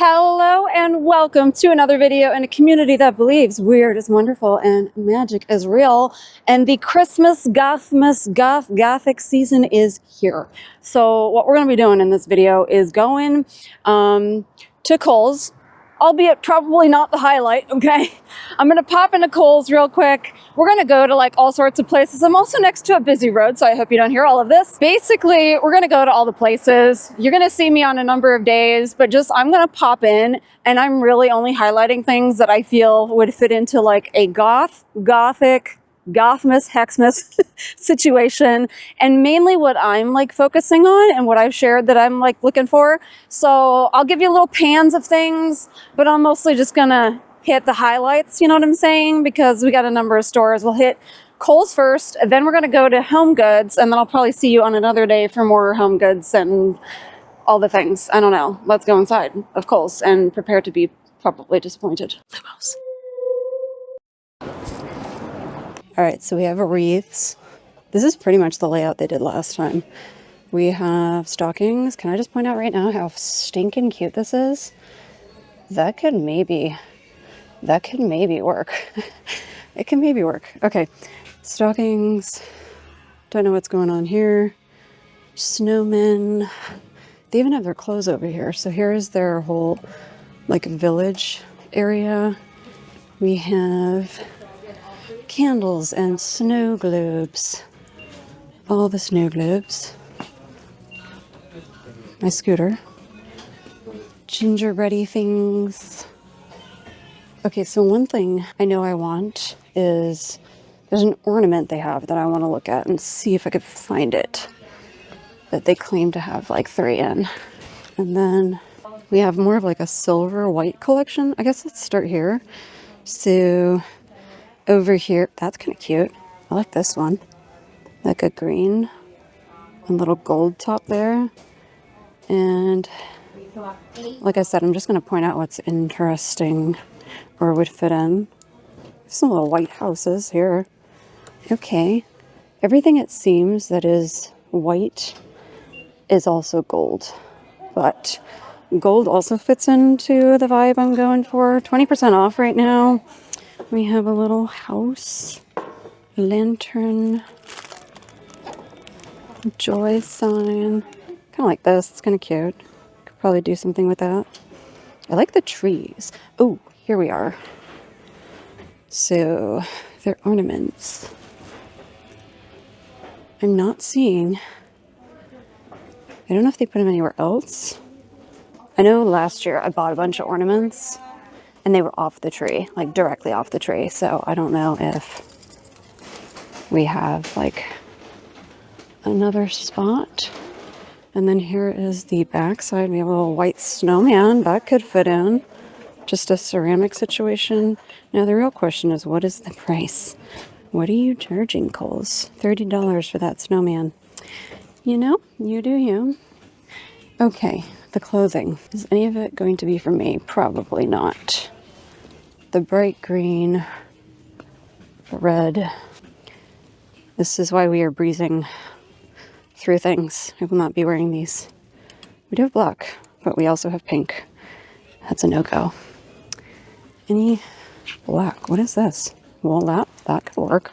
Hello and welcome to another video in a community that believes weird is wonderful and magic is real. And the Christmas Gothic season is here. So what we're going to be doing in this video is going to Kohl's, albeit probably not the highlight, okay? I'm going to pop into Kohl's real quick. We're going to go to like all sorts of places. I'm also next to a busy road, so I hope you don't hear all of this. Basically, we're going to go to all the places. You're going to see me on a number of days, but just I'm going to pop in and I'm really only highlighting things that I feel would fit into like a Gothic, Gothmas, Hexmas situation, and mainly what I'm like focusing on and what I've shared that I'm like looking for. So I'll give you little pans of things, but I'm mostly just gonna hit the highlights, you know what I'm saying? Because we got a number of stores. We'll hit Kohl's first, and then we're gonna go to Homegoods, and then I'll probably see you on another day for more Homegoods and all the things. I don't know. Let's go inside of Kohl's and prepare to be probably disappointed. Lumos. All right, so we have wreaths. This is pretty much the layout they did last time. We have stockings. Can I just point out right now how stinking cute this is? That could maybe work. It can maybe work. Okay, stockings. Don't know what's going on here. Snowmen. They even have their clothes over here. So here's their whole like village area. We have candles and snow globes. All the snow globes. My scooter. Gingerbready things. Okay, so one thing I know I want is there's an ornament they have that I want to look at and see if I could find it. That they claim to have like 3 in. And then we have more of like a silver white collection. I guess let's start here. So over here, that's kind of cute. I like this one. Like a green and little gold top there. And like I said, I'm just going to point out what's interesting or would fit in. Some little white houses here. Okay. Everything it seems that is white is also gold. But gold also fits into the vibe I'm going for. 20% off right now. We have a little house, lantern, joy sign. Kind of like this. It's kind of cute. Could probably do something with that. I like the trees. Oh, here we are. So, they're ornaments. I'm not seeing. I don't know if they put them anywhere else. I know last year I bought a bunch of ornaments. And they were off the tree, like directly off the tree. So I don't know if we have like another spot. And then here is the back side. We have a little white snowman that could fit in. Just a ceramic situation. Now the real question is, what is the price? What are you charging, Kohl's? $30 for that snowman. You know, you do you. Okay, the clothing. Is any of it going to be for me? Probably not. The bright green, red. This is why we are breezing through things. I will not be wearing these. We do have black, but we also have pink. That's a no-go. Any black? What is this? Well, that could work.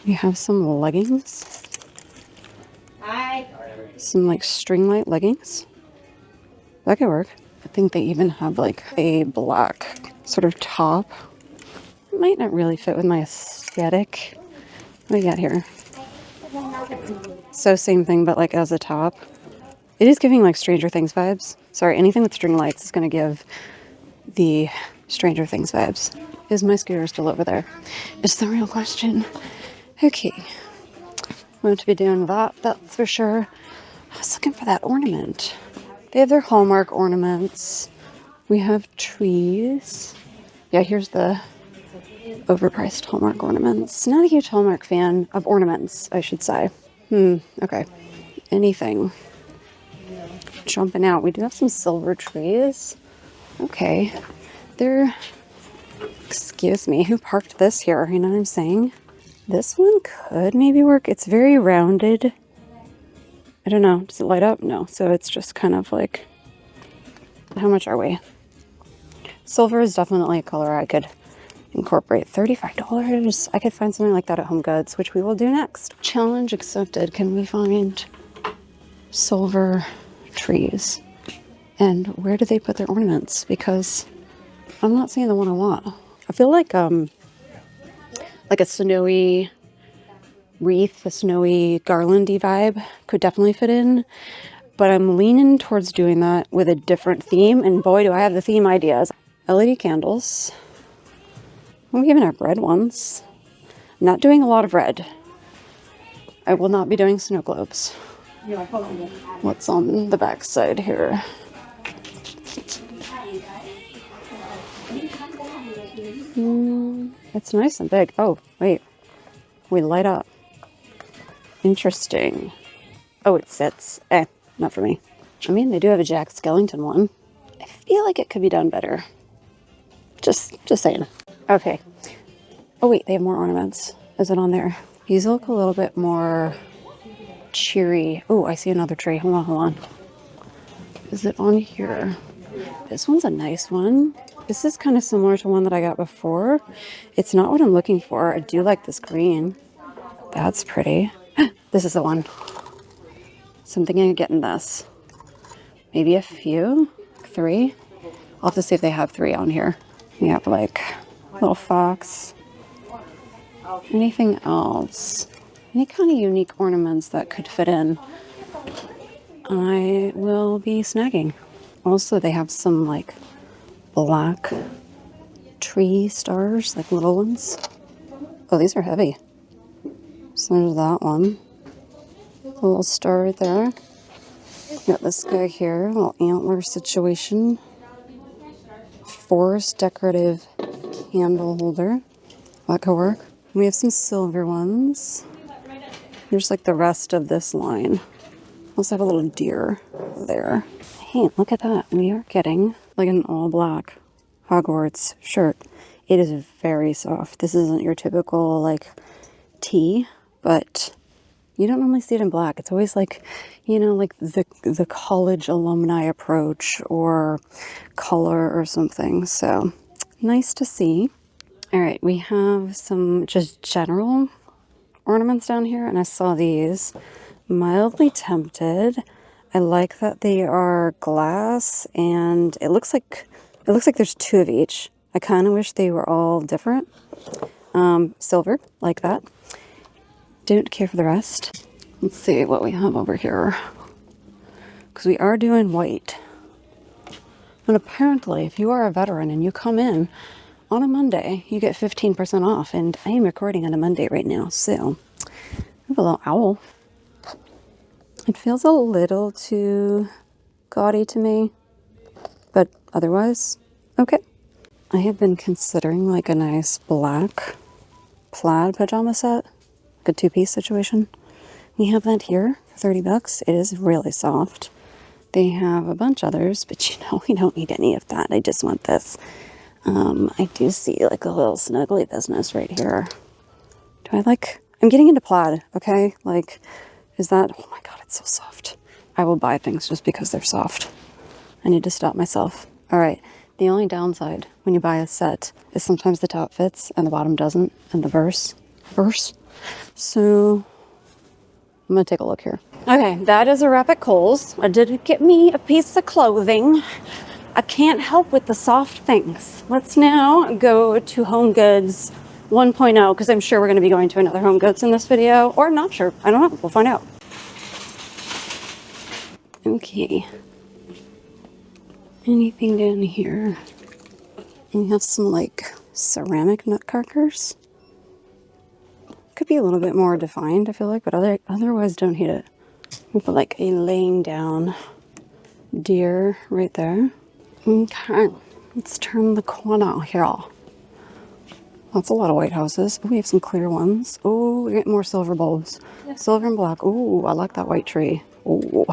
We have some leggings. Hi. Some like string light leggings. That could work. I think they even have like a black sort of top. It might not really fit with my aesthetic. What do we got here? So same thing, but like as a top. It is giving like Stranger Things vibes. Sorry, anything with string lights is going to give the Stranger Things vibes. Is my scooter still over there? It's the real question. Okay. Won't to be doing that, that's for sure. I was looking for that ornament. They have their Hallmark ornaments. We have trees. Yeah, here's the overpriced Hallmark ornaments. Not a huge Hallmark fan of ornaments, I should say. Okay. Anything. Jumping out. We do have some silver trees. Okay. They're... Excuse me, who parked this here? You know what I'm saying? This one could maybe work. It's very rounded. I don't know. Does it light up? No. So it's just kind of like How much are we? Silver is definitely a color I could incorporate. $35. I could find something like that at Homegoods, which we will do next. Challenge accepted. Can we find silver trees? And where do they put their ornaments? Because I'm not seeing the one I want. I feel like a snowy wreath, a snowy garlandy vibe could definitely fit in. But I'm leaning towards doing that with a different theme. And boy, do I have the theme ideas. LED candles. We even have red ones. I'm not doing a lot of red. I will not be doing snow globes. What's on the back side here? It's nice and big. Oh, wait. We light up. Interesting. Oh, it sits. Not for me. I mean, they do have a Jack Skellington one. I feel like it could be done better. Just saying. Okay. Oh, wait, they have more ornaments. Is it on there? These look a little bit more cheery. Oh, I see another tree. Hold on. Is it on here? This one's a nice one. This is kind of similar to one that I got before. It's not what I'm looking for. I do like this green. That's pretty. This is the one. So I'm thinking of getting this. Maybe a few? 3? I'll have to see if they have 3 on here. We have like little fox. Anything else? Any kind of unique ornaments that could fit in, I will be snagging. Also, they have some like black tree stars, like little ones. Oh, these are heavy. So there's that one. A little star right there. Got this guy here, a little antler situation. Forest decorative candle holder. That could work. We have some silver ones. Here's like the rest of this line. Also have a little deer there. Hey, look at that. We are getting like an all black Hogwarts shirt. It is very soft. This isn't your typical like tee, but you don't normally see it in black. It's always like, you know, like the college alumni approach or color or something. So nice to see. All right, we have some just general ornaments down here, and I saw these. Mildly tempted. I like that they are glass, and it looks like there's 2 of each. I kind of wish they were all different. Silver, like that. Don't care for the rest. Let's see what we have over here. Because we are doing white. And apparently, if you are a veteran and you come in on a Monday, you get 15% off. And I am recording on a Monday right now, so I have a little owl. It feels a little too gaudy to me, but otherwise, okay. I have been considering like a nice black plaid pajama set, like a 2-piece situation. We have that here for 30 bucks. It is really soft. They have a bunch others, but you know, we don't need any of that. I just want this. I do see like a little snuggly business right here. I'm getting into plaid, okay? Like, is that, oh my God, it's so soft. I will buy things just because they're soft. I need to stop myself. All right, the only downside when you buy a set is sometimes the top fits and the bottom doesn't, and the verse. So I'm gonna take a look here. Okay, that is a wrap at Kohl's. I did get me a piece of clothing. I can't help with the soft things. Let's now go to Homegoods 1.0, because I'm sure we're going to be going to another Homegoods in this video, or I'm not sure. I don't know. We'll find out. Okay. Anything down here? We have some like ceramic nutcrackers. Could be a little bit more defined, I feel like, but otherwise don't hate it. We put like a laying down deer right there. Okay, let's turn the corner here. That's a lot of white houses. Oh, we have some clear ones. Oh, we get more silver bulbs. Yeah. Silver and black. Oh, I like that white tree. Oh,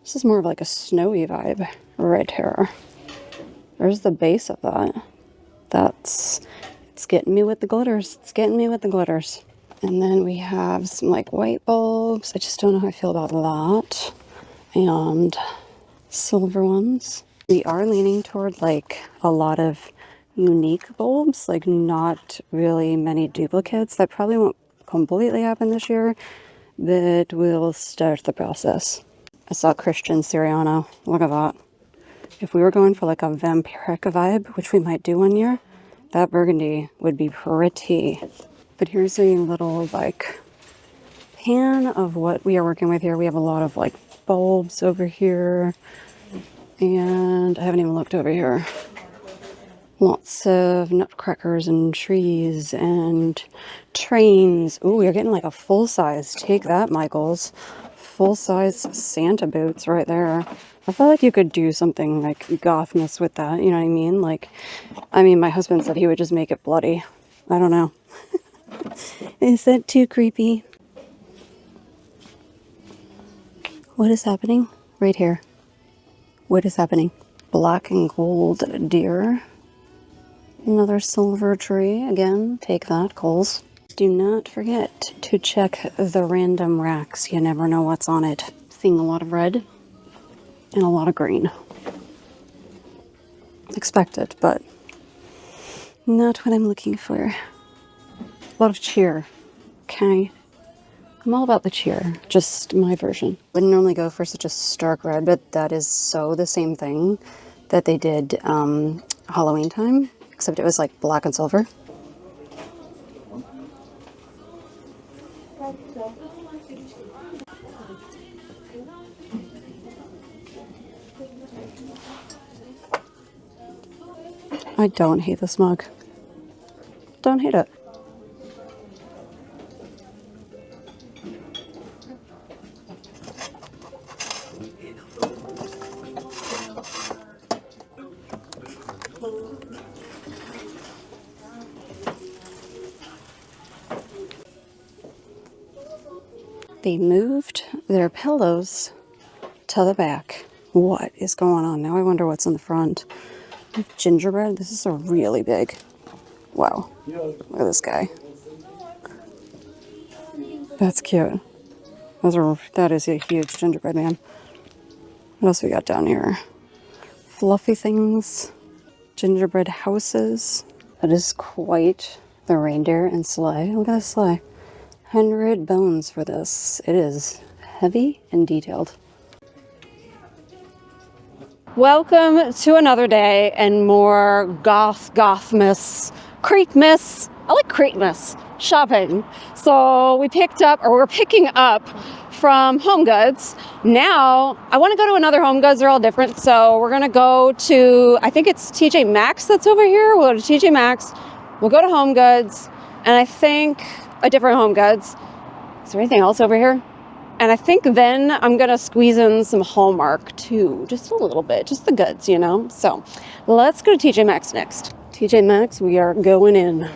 this is more of like a snowy vibe right here. There's the base of that. It's getting me with the glitters. It's getting me with the glitters. And then we have some like white bulbs. I just don't know how I feel about that. And silver ones. We are leaning toward like a lot of unique bulbs, like not really many duplicates. That probably won't completely happen this year, but we'll start the process. I saw Christian Siriano. Look at that. If we were going for like a vampiric vibe, which we might do one year, that burgundy would be pretty. But here's a little like pan of what we are working with here. We have a lot of like bulbs over here, and I haven't even looked over here. Lots of nutcrackers and trees and trains. Ooh, you're getting like a full size. Take that, Michaels. Full size Santa boots right there. I feel like you could do something like Gothmas with that. You know what I mean? Like, I mean, my husband said he would just make it bloody. I don't know. Is that too creepy? What is happening? Right here. What is happening? Black and gold deer. Another silver tree. Again, take that, Kohl's. Do not forget to check the random racks. You never know what's on it. Seeing a lot of red and a lot of green. Expected, but not what I'm looking for. A lot of cheer. Okay. I'm all about the cheer, just my version. Wouldn't normally go for such a stark red, but that is so the same thing that they did Halloween time, except it was like black and silver. I don't hate this mug. Don't hate it. They moved their pillows to the back. What is going on? Now I wonder what's in the front. Gingerbread? This is a really big. Wow. Look at this guy. That's cute. That is a huge gingerbread man. What else we got down here? Fluffy things. Gingerbread houses. That is quite the reindeer and sleigh. Look at this sleigh. 100 bones for this. It is heavy and detailed. Welcome to another day and more Gothmas, Creepmas. I like Creepmas shopping. So we're picking up from Homegoods. Now I want to go to another Homegoods. They're all different. So we're gonna go to, I think it's TJ Maxx that's over here. We'll go to TJ Maxx. We'll go to Homegoods, and I think a different Homegoods. Is there anything else over here? And I think then I'm going to squeeze in some Hallmark too. Just a little bit. Just the goods, you know? So let's go to TJ Maxx next. TJ Maxx, we are going in.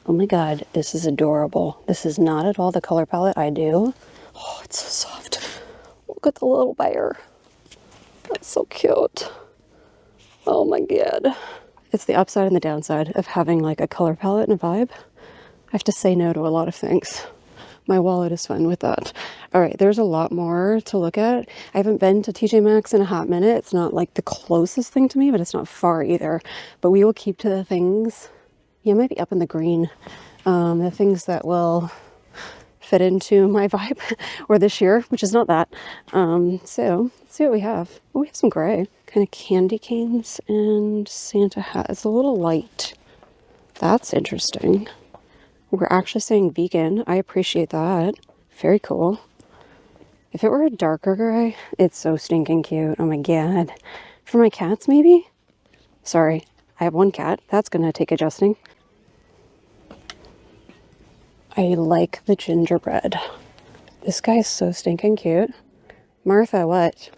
Oh my God, this is adorable. This is not at all the color palette I do. Oh, it's so soft. Look at the little bear. That's so cute. Oh my God. It's the upside and the downside of having like a color palette and a vibe. I have to say no to a lot of things. My wallet is fine with that. All right, there's a lot more to look at. I haven't been to TJ Maxx in a hot minute. It's not like the closest thing to me, but it's not far either. But we will keep to the things. Yeah, maybe up in the green. The things that will fit into my vibe or this year, which is not that. So let's see what we have. Oh, we have some gray. Kind of candy canes and Santa hat. It's a little light. That's interesting. We're actually saying vegan. I appreciate that. Very cool. If it were a darker gray, it's so stinking cute. Oh my God. For my cats, maybe? Sorry, I have one cat. That's gonna take adjusting. I like the gingerbread. This guy is so stinking cute. Martha, what?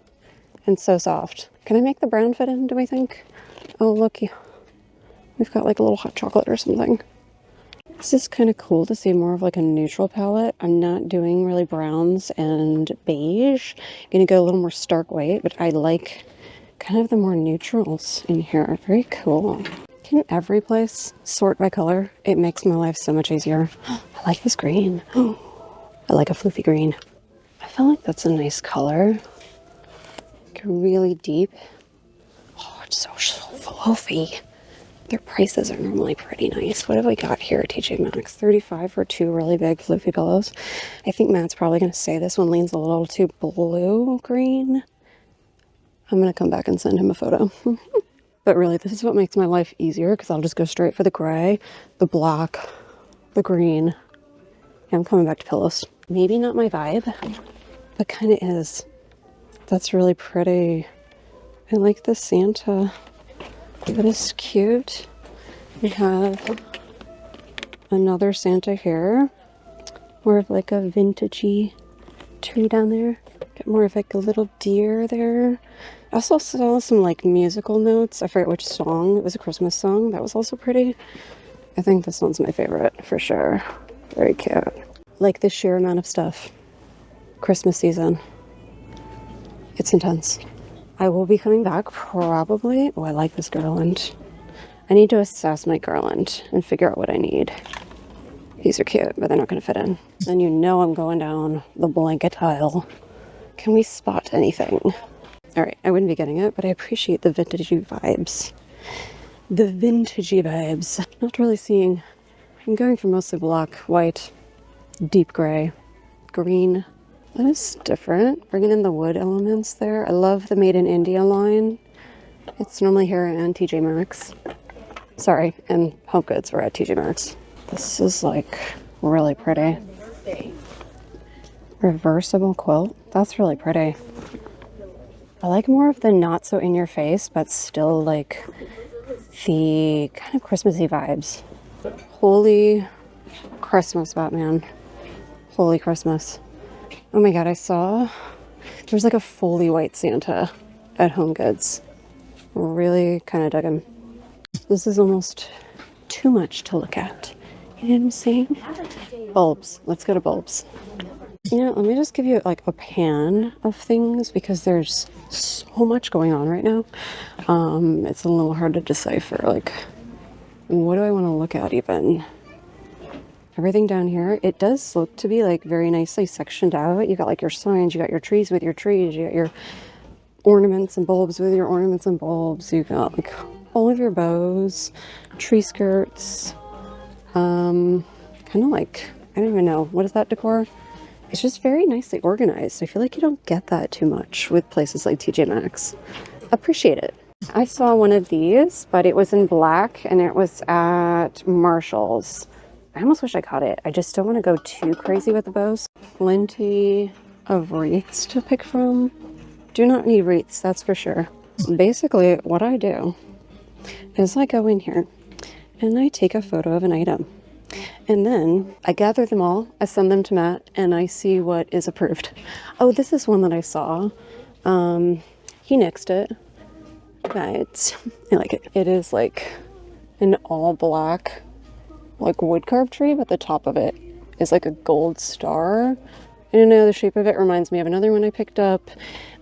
And so soft. Can I make the brown fit in, do we think? Oh, looky. We've got like a little hot chocolate or something. This is kind of cool to see more of like a neutral palette. I'm not doing really browns and beige. I'm gonna go a little more stark white, but I like kind of the more neutrals in here. Very cool. Can every place sort by color? It makes my life so much easier. I like this green. I like a floofy green. I feel like that's a nice color. like really deep. Oh, it's so fluffy. Their prices are normally pretty nice. What have we got here at TJ Maxx? 35 for 2 really big floofy pillows. I think Matt's probably going to say this one leans a little too blue-green. I'm going to come back and send him a photo. But really, this is what makes my life easier because I'll just go straight for the gray, the black, the green. Yeah, I'm coming back to pillows. Maybe not my vibe, but kind of is. That's really pretty. I like the Santa. That is cute. We have another Santa here. More of like a vintagey tree down there. Got more of like a little deer there. I also saw some like musical notes. I forget which song. It was a Christmas song. That was also pretty. I think this one's my favorite for sure. Very cute. Like the sheer amount of stuff. Christmas season. It's intense. I will be coming back probably. Oh, I like this garland. I need to assess my garland and figure out what I need. These are cute, but they're not going to fit in. And you know I'm going down the blanket aisle. Can we spot anything? All right, I wouldn't be getting it, but I appreciate the vintagey vibes. The vintagey vibes. Not really seeing. I'm going for mostly black, white, deep gray, green. That is different. Bringing in the wood elements there. I love the Made in India line. It's normally here in TJ Maxx. Sorry, and Homegoods. We're at TJ Maxx. This is like really pretty. Reversible quilt. That's really pretty. I like more of the not so in your face, but still like the kind of Christmassy vibes. Holy Christmas, Batman. Holy Christmas. Oh my god, I saw there's like a fully white Santa at Homegoods. Really kind of dug him. This is almost too much to look at. You know what I'm saying? Bulbs. Let's go to bulbs. You know, let me just give you like a pan of things because there's so much going on right now. It's a little hard to decipher. Like, what do I want to look at even? Everything down here, it does look to be like very nicely sectioned out. You got like your signs, you got your trees with your trees, you got your ornaments and bulbs with your ornaments and bulbs. You got like all of your bows, tree skirts, kind of like, I don't even know, what is that decor? It's just very nicely organized. I feel like you don't get that too much with places like TJ Maxx. Appreciate it. I saw one of these, but it was in black and it was at Marshall's. I almost wish I caught it. I just don't want to go too crazy with the bows. Plenty of wreaths to pick from. Do not need wreaths, that's for sure. Basically, what I do is I go in here and I take a photo of an item. And then I gather them all, I send them to Matt, and I see what is approved. Oh, this is one that I saw. He nixed it, but I like it. It is like an all black like wood carved tree, but the top of it is like a gold star. I don't know, the shape of it reminds me of another one I picked up.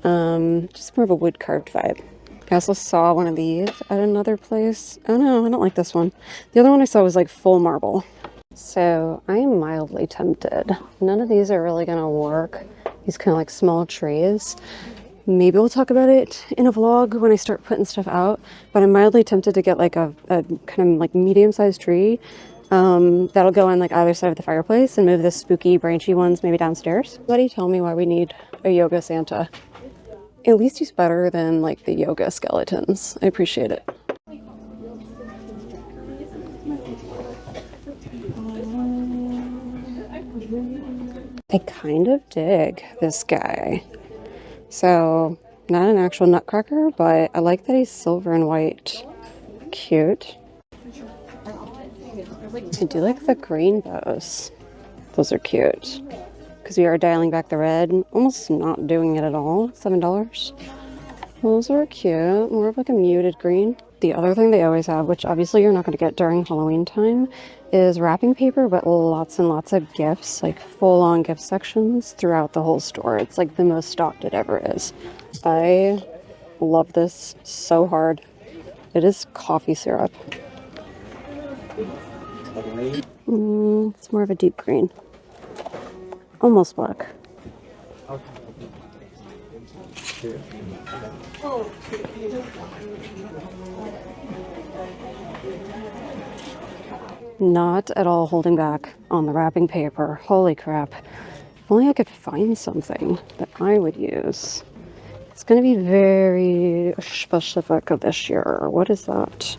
Just more of a wood carved vibe. I also saw one of these at another place. Oh no, I don't like this one. The other one I saw was like full marble. So I am mildly tempted. None of these are really gonna work. These kind of like small trees. Maybe we'll talk about it in a vlog when I start putting stuff out, but I'm mildly tempted to get like a kind of like medium-sized tree that'll go on like either side of the fireplace and move the spooky branchy ones maybe downstairs. Somebody tell me why we need a yoga Santa. At least he's better than like the yoga skeletons. I appreciate it. I kind of dig this guy. So, not an actual nutcracker, but I like that he's silver and white. Cute. I do like the green bows. Those are cute. Because we are dialing back the red, almost not doing it at all. $7. Those are cute. More of like a muted green. The other thing they always have, which obviously you're not going to get during Halloween time, is wrapping paper, but lots and lots of gifts, like full-on gift sections throughout the whole store. It's like the most stocked it ever is. I love this so hard. It is coffee syrup. It's more of a deep green. Almost black. Not at all holding back on the wrapping paper. Holy crap. If only I could find something that I would use. It's going to be very specific of this year. What is that?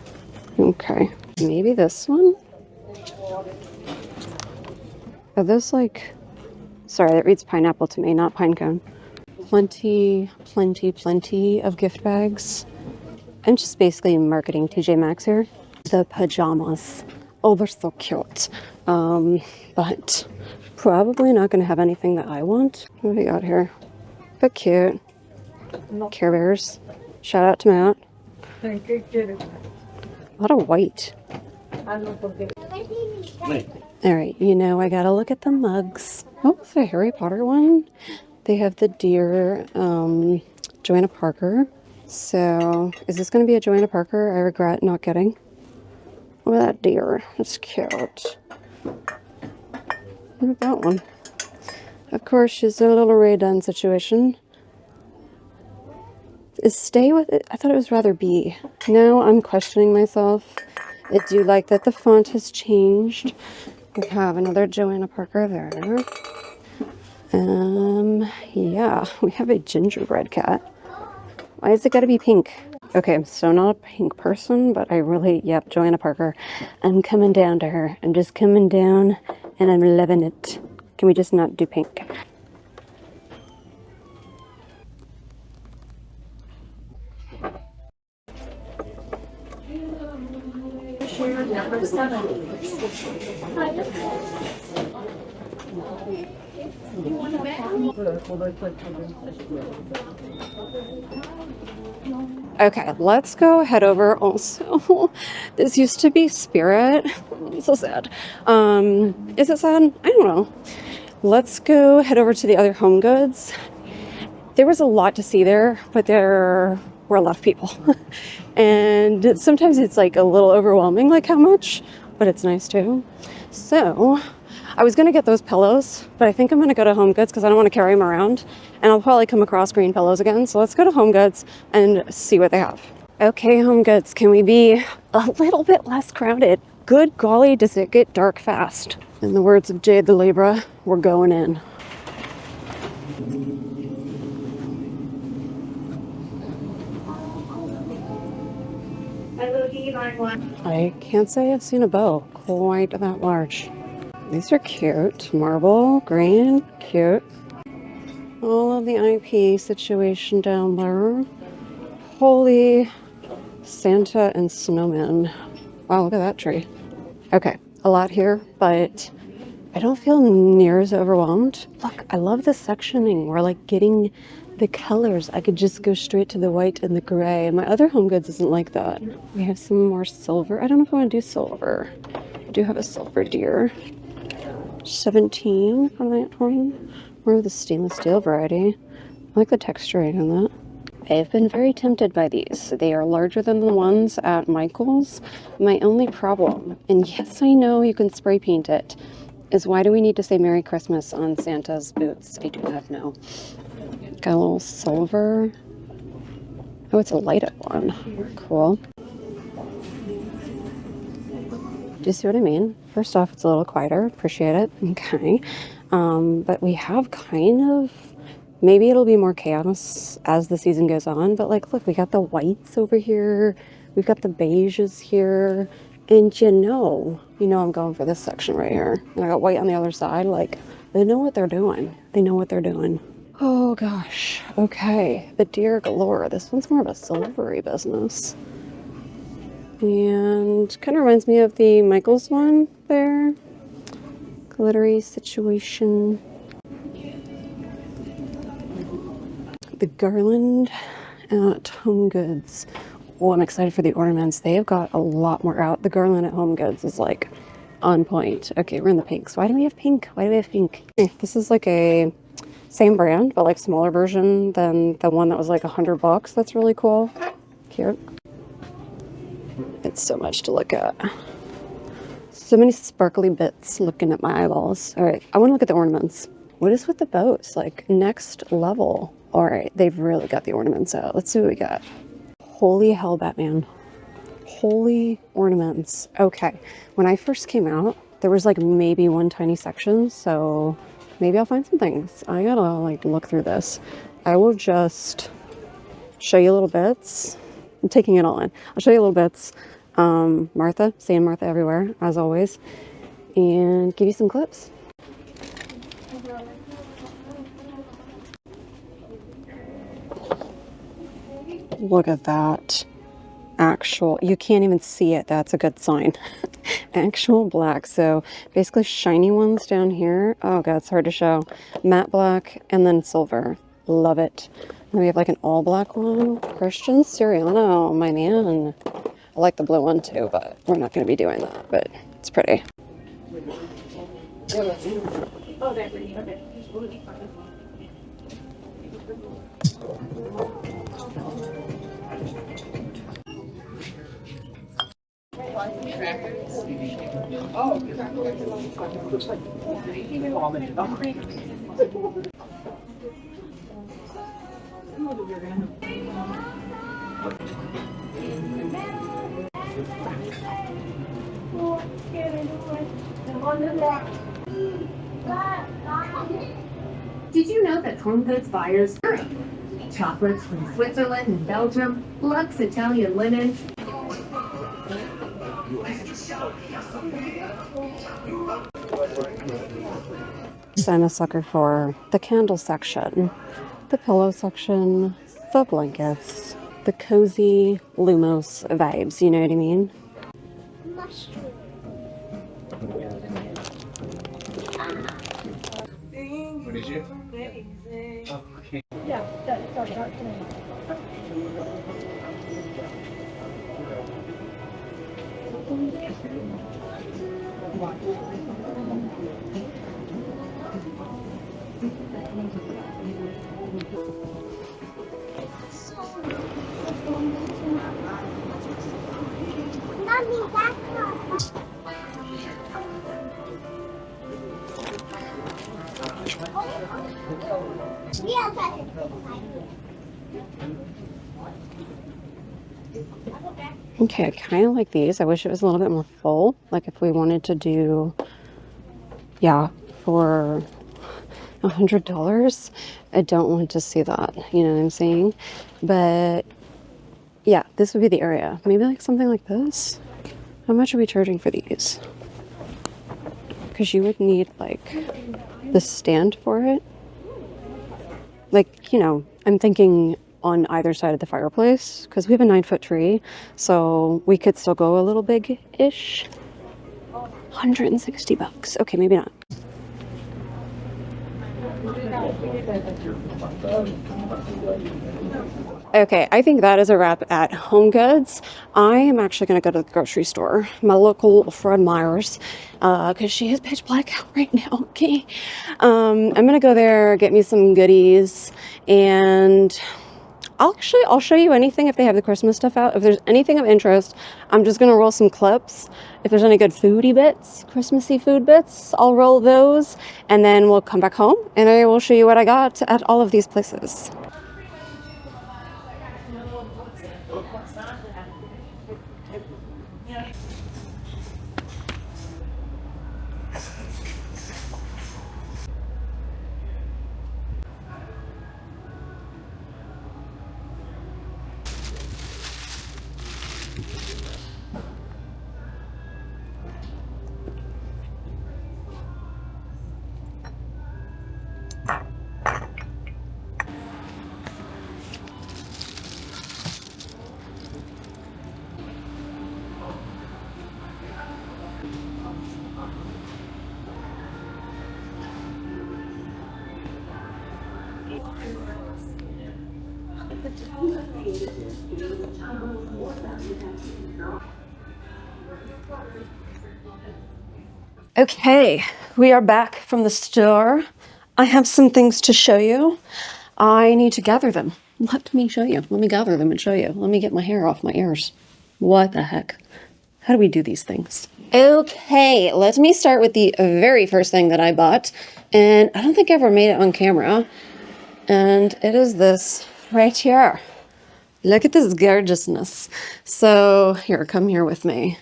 Okay. Maybe this one? Are those like... Sorry, that reads pineapple to me, not pine cone. Plenty of gift bags. I'm just basically marketing TJ Maxx here. The pajamas. Oh, they're so cute. But probably not going to have anything that I want. What do we got here? But cute. Care Bears. Shout out to Matt. A lot of white. Alright, you know, I gotta look at the mugs. Oh, it's a Harry Potter one. They have the deer, Joanna Parker. So, is this gonna be a Joanna Parker? I regret not getting. Look at that deer. That's cute. Look at that one. Of course, she's a little Ray Dunn situation. Is stay with it? I thought it was rather be. Now I'm questioning myself. I do like that the font has changed. We have another Joanna Parker there. Yeah, we have a gingerbread cat. Why is it gotta be pink? Okay, I'm so not a pink person, but I really, yep, Joanna Parker. I'm coming down to her. I'm just coming down and I'm loving it. Can we just not do pink? Okay, let's go head over also. This used to be Spirit. So sad. Is it sad? I don't know. Let's go head over to the other Homegoods. There was a lot to see there, but there were a lot of people. And sometimes it's like a little overwhelming, like how much, but it's nice too. So I was going to get those pillows, but I think I'm going to go to Homegoods because I don't want to carry them around. And I'll probably come across green pillows again. So let's go to Homegoods and see what they have. Okay, Homegoods, can we be a little bit less crowded? Good golly, does it get dark fast? In the words of Jade the Libra, we're going in. I can't say I've seen a bow quite that large. These are cute. Marble, green, cute. All of the IP situation down there. Holy Santa and snowman. Wow, look at that tree. Okay, a lot here, but I don't feel near as overwhelmed. Look, I love the sectioning. We're like getting the colors. I could just go straight to the white and the gray. My other Homegoods isn't like that. We have some more silver. I don't know if I want to do silver. I do have a silver deer. 17 for that one. More of the stainless steel variety. I like the texturing on that. I've been very tempted by these. They are larger than the ones at Michael's. My only problem, and yes, I know you can spray paint it, is why do we need to say Merry Christmas on Santa's boots? I do not know. Got a little silver. Oh, it's a lighted one. Cool. Do you see what I mean? First off, it's a little quieter. Appreciate it. Okay. But we have kind of... Maybe it'll be more chaos as the season goes on, but like, look, we got the whites over here. We've got the beiges here. And you know I'm going for this section right here. And I got white on the other side. Like, they know what they're doing. They know what they're doing. Oh gosh. Okay. The deer galore. This one's more of a silvery business. And kind of reminds me of the Michael's one there. Glittery situation. The garland at Homegoods. Oh, I'm excited for the ornaments. They have got a lot more out. The garland at Homegoods is like on point. Okay, we're in the pinks. Why do we have pink? Why do we have pink? Okay, this is like a same brand, but like smaller version than the one that was like $100. That's really cool. Cute. It's so much to look at. So many sparkly bits looking at my eyeballs. All right, I want to look at the ornaments. What is with the bows? Like next level. All right, they've really got the ornaments out. Let's see what we got. Holy hell, Batman. Holy ornaments. Okay, when I first came out, there was like maybe one tiny section, so maybe I'll find some things. I gotta like look through this. I will just show you little bits. I'm taking it all in. I'll show you little bits. Martha, seeing Martha everywhere, as always, and give you some clips. Look at that. Actual, you can't even see it. That's a good sign. Actual black. So basically shiny ones down here. Oh god, it's hard to show. Matte black and then silver. Love it. And we have like an all black one. Christian Siriano, my man. I like the blue one too, but we're not going to be doing that. But it's pretty. Oh, that's pretty. Okay. Did you know that Homegoods buyers chocolates from Switzerland and Belgium, luxe Italian linen? I'm a sucker for the candle section, the pillow section, the blankets, the cozy Lumos vibes, you know what I mean? Mushroom. What did you? Oh, okay. Yeah, that's dark green. Mommy, that's not. Yeah, that's it. Okay, I kind of like these. I wish it was a little bit more full. Like if we wanted to do, yeah, for $100, I don't want to see that. You know what I'm saying? But yeah, this would be the area. Maybe like something like this. How much are we charging for these? Because you would need like the stand for it. Like, you know, I'm thinking on either side of the fireplace because we have a 9-foot tree, so we could still go a little big-ish. $160. Okay, maybe not. Okay, I think that is a wrap at HomeGoods. I am actually going to go to the grocery store, my local Fred Meyer's, because she is pitch black out right now, okay? I'm going to go there, get me some goodies, and I'll show you anything if they have the Christmas stuff out. If there's anything of interest, I'm just going to roll some clips. If there's any good foodie bits, Christmassy food bits, I'll roll those, and then we'll come back home, and I will show you what I got at all of these places. Okay, we are back from the store. I have some things to show you. I need to gather them. Let me show you. Let me gather them and show you. Let me get my hair off my ears. What the heck? How do we do these things? Okay, let me start with the very first thing that I bought. And I don't think I ever made it on camera. And it is this right here. Look at this gorgeousness. So here, come here with me.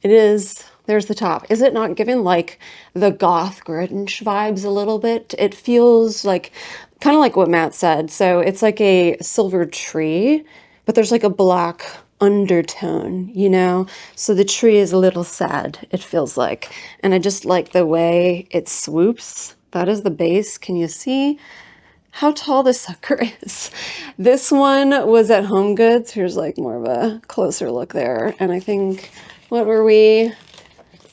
It is, there's the top. Is it not giving like the goth Grinch vibes a little bit? It feels like, kind of like what Matt said. So it's like a silver tree, but there's like a black undertone, you know? So the tree is a little sad, it feels like. And I just like the way it swoops. That is the base. Can you see how tall this sucker is? This one was at HomeGoods. Here's like more of a closer look there. And I think, what were we?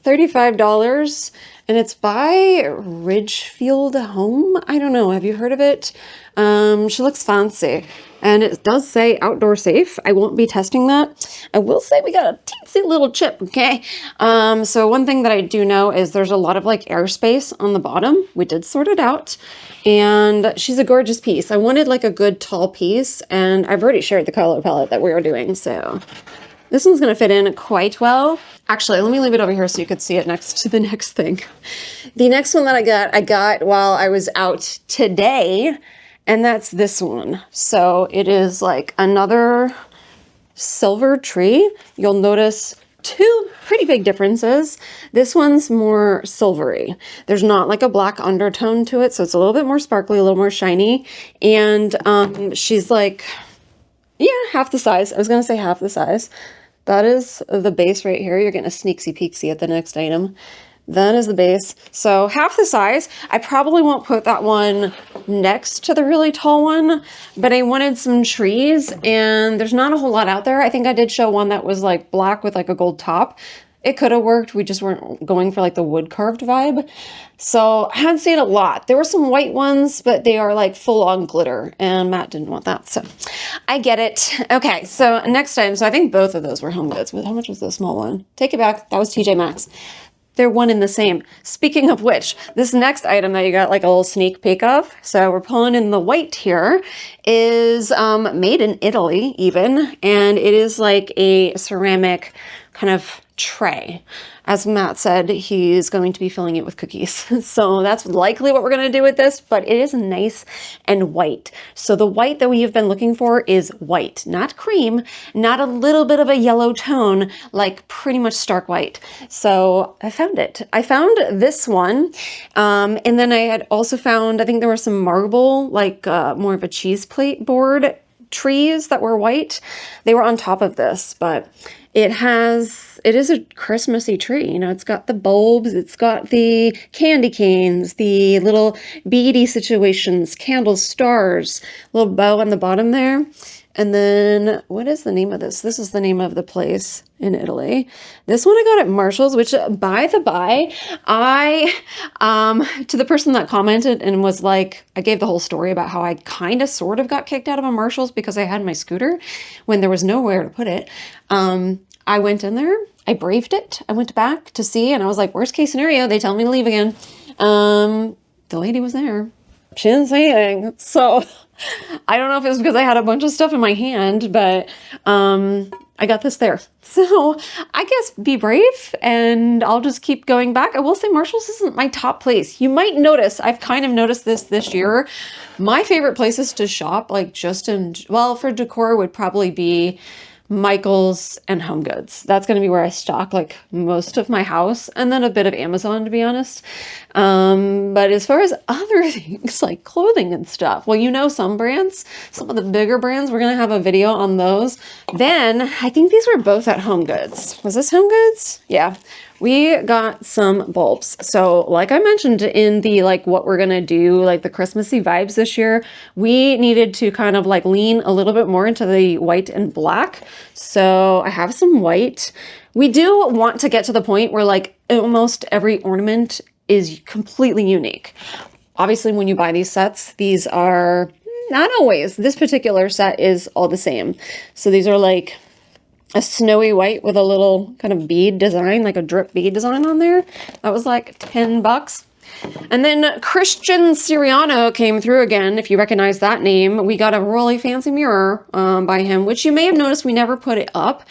$35. And it's by Ridgefield Home. I don't know. Have you heard of it? She looks fancy. And it does say outdoor safe. I won't be testing that. I will say we got a teensy little chip, okay? So one thing that I do know is there's a lot of like airspace on the bottom. We did sort it out. And she's a gorgeous piece. I wanted like a good tall piece. And I've already shared the color palette that we are doing. So this one's going to fit in quite well. Actually, let me leave it over here so you could see it next to the next thing. The next one that I got while I was out today. And that's this one. So it is like another silver tree. You'll notice two pretty big differences. This one's more silvery. There's not like a black undertone to it. So it's a little bit more sparkly, a little more shiny. And she's like, yeah, half the size. I was going to say half the size. That is the base right here. You're getting a sneaksy peeksy at the next item. That is the base. So half the size. I probably won't put that one next to the really tall one, but I wanted some trees and there's not a whole lot out there. I think I did show one that was like black with like a gold top. It could have worked. We just weren't going for like the wood carved vibe. So I hadn't seen a lot. There were some white ones, but they are like full on glitter and Matt didn't want that. So I get it. Okay. So next time. So I think both of those were HomeGoods. How much was the small one? Take it back. That was TJ Maxx. They're one and the same. Speaking of which, this next item that you got like a little sneak peek of, so we're pulling in the white here, is made in Italy even, and it is like a ceramic kind of tray. As Matt said, he's going to be filling it with cookies. So that's likely what we're going to do with this, but it is nice and white. So the white that we have been looking for is white, not cream, not a little bit of a yellow tone, like pretty much stark white. So I found it. I found this one. And then I had also found, I think there were some marble, like more of a cheese plate board trees that were white. They were on top of this, but it is a Christmassy tree. You know, it's got the bulbs, it's got the candy canes, the little beady situations, candles, stars, little bow on the bottom there. And then, what is the name of this? This is the name of the place in Italy. This one I got at Marshall's, which by the by, to the person that commented and was like, I gave the whole story about how I kind of sort of got kicked out of a Marshall's because I had my scooter when there was nowhere to put it. I went in there, I braved it. I went back to see, and I was like, worst case scenario, they tell me to leave again. The lady was there. She didn't say anything. So I don't know if it was because I had a bunch of stuff in my hand, but I got this there. So I guess be brave and I'll just keep going back. I will say Marshall's isn't my top place. You might notice, I've kind of noticed this year. My favorite places to shop, like just in, well, for decor would probably be Michael's and HomeGoods. That's going to be where I stock like most of my house, and then a bit of Amazon, to be honest. But as far as other things like clothing and stuff, well, you know, some brands, some of the bigger brands, we're going to have a video on those. Then I think these were both at HomeGoods. Was this HomeGoods? Yeah. We got some bulbs. So like I mentioned in the like what we're gonna do, like the Christmassy vibes this year, we needed to kind of like lean a little bit more into the white and black. So I have some white. We do want to get to the point where like almost every ornament is completely unique. Obviously, when you buy these sets, these are not always. This particular set is all the same. So these are like a snowy white with a little kind of bead design, like a drip bead design on there. That was like $10. And then Christian Siriano came through again, if you recognize that name. We got a really fancy mirror by him, which you may have noticed we never put it up.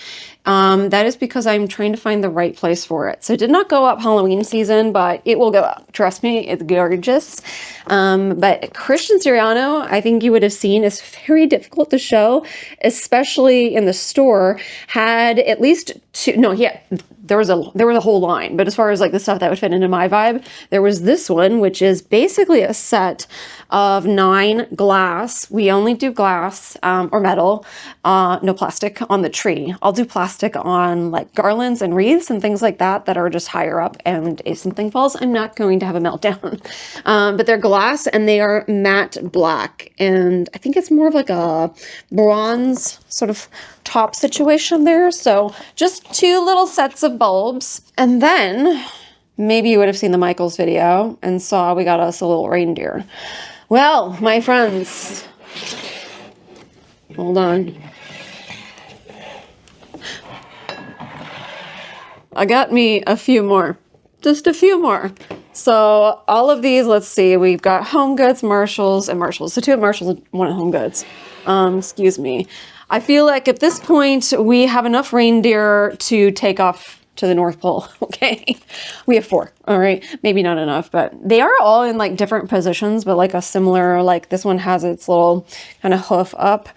That is because I'm trying to find the right place for it. So it did not go up Halloween season, but it will go up. Trust me, it's gorgeous. But Christian Siriano, I think you would have seen, is very difficult to show, especially in the store. Had at least two, no, yeah, there was a whole line, but as far as like the stuff that would fit into my vibe, there was this one, which is basically a set of 9 glass. We only do glass or metal, no plastic on the tree. I'll do plastic on like garlands and wreaths and things like that that are just higher up, and if something falls, I'm not going to have a meltdown. But they're glass and they are matte black, and I think it's more of like a bronze sort of top situation there. So just 2 little sets of bulbs. And then maybe you would have seen the Michaels video and saw we got us a little reindeer. Well, my friends, hold on. I got me a few more, just a few more. So all of these, let's see, we've got Homegoods, Marshalls, and Marshalls. So 2 at Marshalls, 1 at Homegoods. Excuse me. I feel like at this point we have enough reindeer to take off to the North Pole. Okay, we have 4. All right, maybe not enough, but they are all in like different positions, but like a similar, like this one has its little kind of hoof up.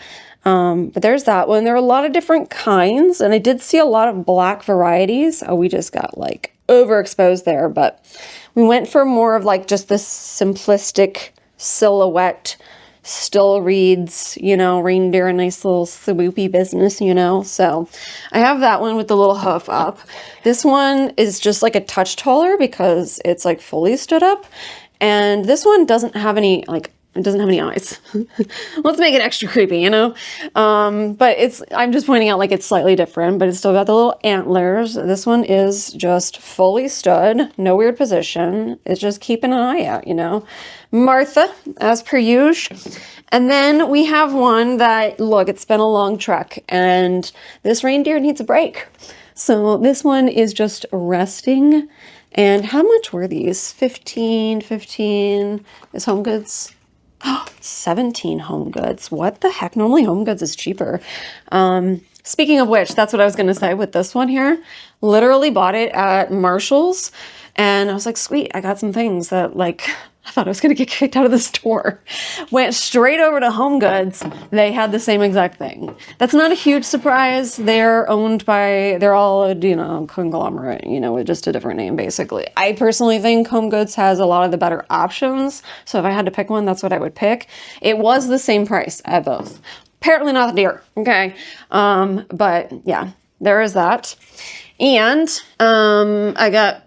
But there's that one. There are a lot of different kinds, and I did see a lot of black varieties. Oh, we just got like overexposed there, but we went for more of like just this simplistic silhouette, still reads, you know, reindeer, a nice little swoopy business, you know. So I have that one with the little hoof up. This one is just like a touch taller because it's like fully stood up, and this one doesn't have any like, it doesn't have any eyes. Let's make it extra creepy, you know? But I'm just pointing out like it's slightly different, but it's still got the little antlers. This one is just fully stood, no weird position. It's just keeping an eye out, you know? Martha, as per usual. And then we have one that, look, it's been a long trek and this reindeer needs a break. So this one is just resting. And how much were these? 15 is Homegoods. 17 Homegoods. What the heck? Normally Homegoods is cheaper. Speaking of which, that's what I was going to say with this one here. Literally bought it at Marshall's, and I was like, sweet, I got some things that like I thought I was going to get kicked out of the store. Went straight over to Homegoods. They had the same exact thing. That's not a huge surprise. They're all, you know, conglomerate, you know, with just a different name, basically. I personally think Homegoods has a lot of the better options. So if I had to pick one, that's what I would pick. It was the same price at both. Apparently not the deer. Okay. But yeah, there is that. And I got...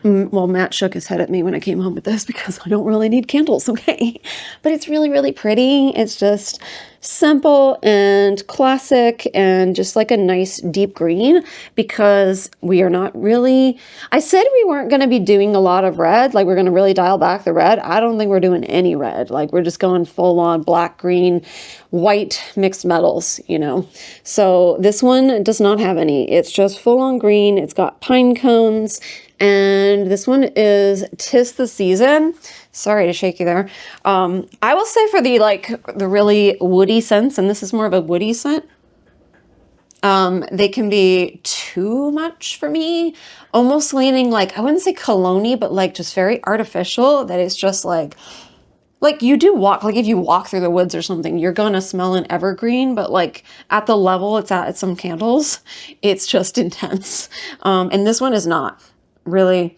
well, Matt shook his head at me when I came home with this because I don't really need candles, okay? But it's really, really pretty. It's just simple and classic and just like a nice deep green because we are not really... I said we weren't going to be doing a lot of red, like we're going to really dial back the red. I don't think we're doing any red. Like we're just going full on black, green, white mixed metals, you know? So this one does not have any. It's just full on green. It's got pine cones. And this one is 'Tis the Season. Sorry to shake you there. I will say for the really woody scents, and this is more of a woody scent, they can be too much for me. Almost leaning like, I wouldn't say cologne-y, but like just very artificial. That is just like you do walk, like if you walk through the woods or something, you're gonna smell an evergreen, but like at the level it's at some candles, it's just intense. And this one is not. Really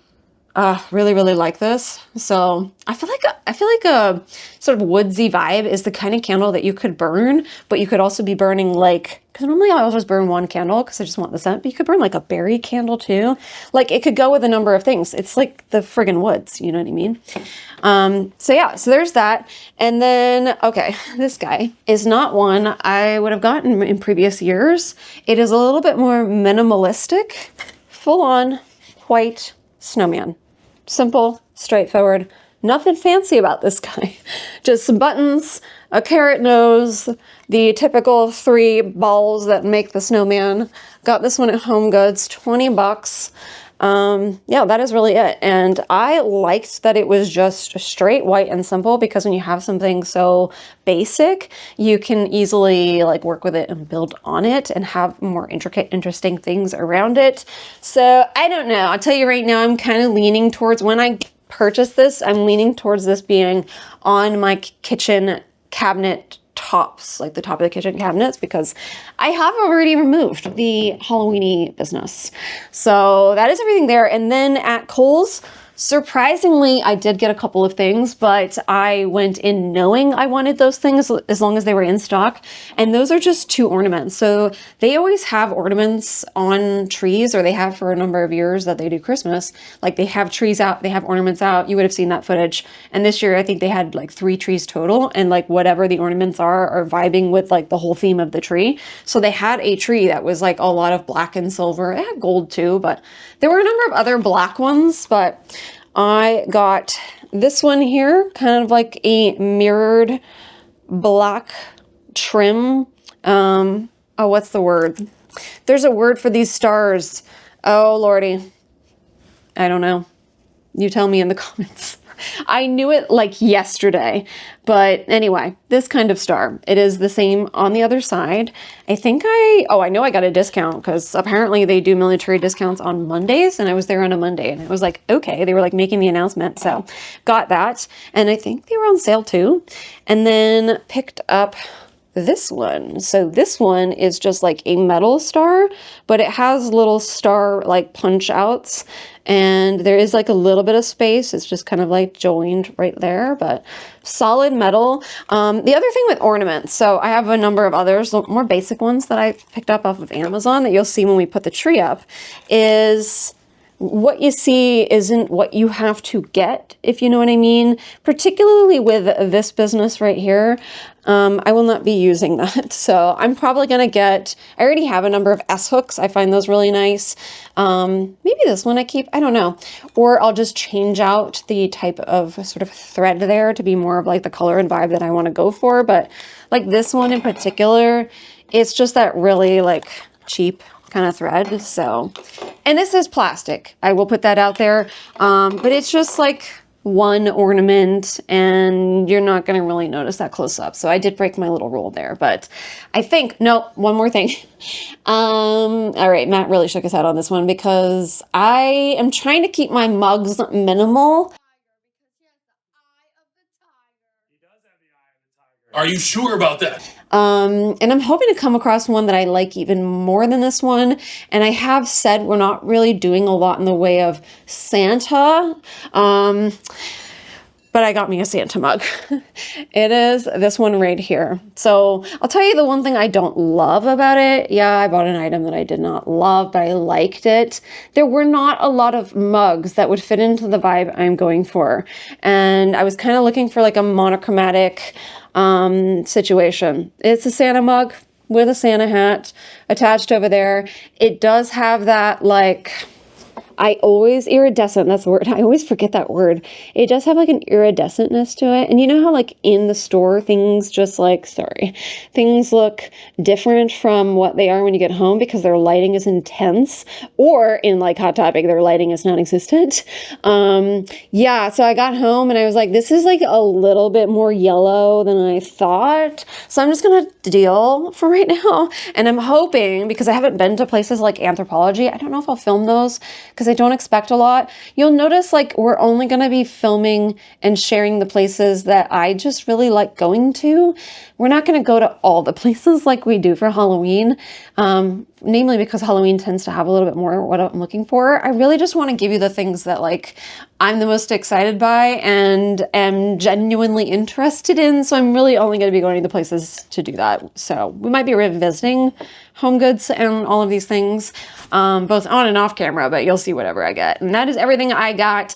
like this. So I feel like a sort of woodsy vibe is the kind of candle that you could burn, but you could also be burning like, because normally I always burn one candle because I just want the scent, but you could burn like a berry candle too. Like it could go with a number of things. It's like the friggin' woods, you know what I mean? So yeah, so there's that. And then, okay, this guy is not one I would have gotten in previous years. It is a little bit more minimalistic, full on white snowman. Simple, straightforward, nothing fancy about this guy. Just some buttons, a carrot nose, the typical 3 balls that make the snowman. Got this one at Homegoods, 20 bucks. Yeah, that is really it. And I liked that it was just straight white and simple, because when you have something so basic, you can easily like work with it and build on it and have more intricate, interesting things around it. So I don't know. I'll tell you right now, I'm kind of leaning towards, when I purchased this, I'm leaning towards this being on my kitchen cabinet tops, like the top of the kitchen cabinets, because I have already removed the Halloweeny business. So that is everything there. And then at Kohl's, surprisingly, I did get a couple of things, but I went in knowing I wanted those things as long as they were in stock. And those are just 2 ornaments. So they always have ornaments on trees, or they have for a number of years that they do Christmas. Like they have trees out, they have ornaments out. You would have seen that footage. And this year, I think they had like 3 trees total, and like whatever the ornaments are vibing with like the whole theme of the tree. So they had a tree that was like a lot of black and silver. It had gold too, but there were a number of other black ones, but I got this one here, kind of like a mirrored black trim. Oh, what's the word? There's a word for these stars. Oh, Lordy. I don't know. You tell me in the comments. I knew it like yesterday, but anyway, this kind of star. It is the same on the other side. I think I know I got a discount, because apparently they do military discounts on Mondays, and I was there on a Monday, and I was like, okay, they were like making the announcement, so got that. And I think they were on sale too. And then picked up this one. So this one is just like a metal star, but it has little star like punch outs, and there is like a little bit of space. It's just kind of like joined right there, but solid metal. The other thing with ornaments, so I have a number of others, more basic ones that I picked up off of Amazon that you'll see when we put the tree up, is what you see isn't what you have to get, if you know what I mean. Particularly with this business right here, I will not be using that. So I'm probably going to get, I already have a number of S hooks. I find those really nice. Maybe this one I keep, I don't know. Or I'll just change out the type of sort of thread there to be more of like the color and vibe that I want to go for. But like this one in particular, it's just that really like cheap kind of thread. So, and this is plastic. I will put that out there. But it's just like one ornament, and you're not going to really notice that close up. So I did break my little rule there, but I think, no, one more thing. All right, Matt really shook his head on this one, because I am trying to keep my mugs minimal. Are you sure about that? And I'm hoping to come across one that I like even more than this one. And I have said we're not really doing a lot in the way of Santa. But I got me a Santa mug. It is this one right here. So I'll tell you the one thing I don't love about it. Yeah, I bought an item that I did not love, but I liked it. There were not a lot of mugs that would fit into the vibe I'm going for. And I was kind of looking for like a monochromatic situation. It's a Santa mug with a Santa hat attached over there. It does have that like, iridescent, that's the word. I always forget that word. It does have like an iridescentness to it. And you know how like in the store things just like, things look different from what they are when you get home because their lighting is intense, or in like Hot Topic, their lighting is non-existent. Yeah, so I got home and I was like, this is like a little bit more yellow than I thought. So I'm just gonna deal for right now. And I'm hoping, because I haven't been to places like Anthropology, I don't know if I'll film those because I don't expect a lot. You'll notice like we're only going to be filming and sharing the places that I just really like going to. We're not going to go to all the places like we do for Halloween, namely because Halloween tends to have a little bit more what I'm looking for. I really just want to give you the things that like I'm the most excited by and am genuinely interested in. So I'm really only going to be going to the places to do that. So we might be revisiting Homegoods and all of these things, both on and off camera, but you'll see whatever I get. And that is everything I got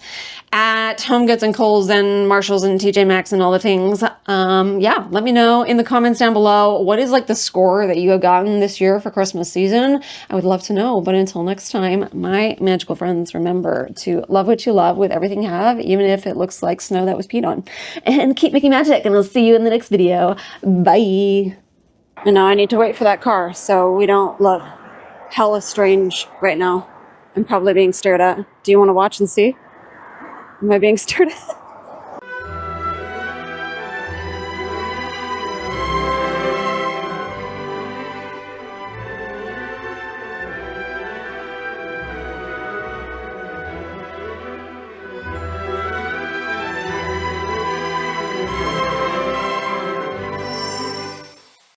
at Homegoods and Kohl's and Marshalls and TJ Maxx and all the things. Yeah, let me know in the comments down below, what is like the score that you have gotten this year for Christmas season? I would love to know. But until next time, my magical friends, remember to love what you love with everything you have, even if it looks like snow that was peed on. And keep making magic, and I'll see you in the next video. Bye. And now I need to wait for that car so we don't look hella strange right now. I'm probably being stared at. Do you want to watch and see? Am I being stared at?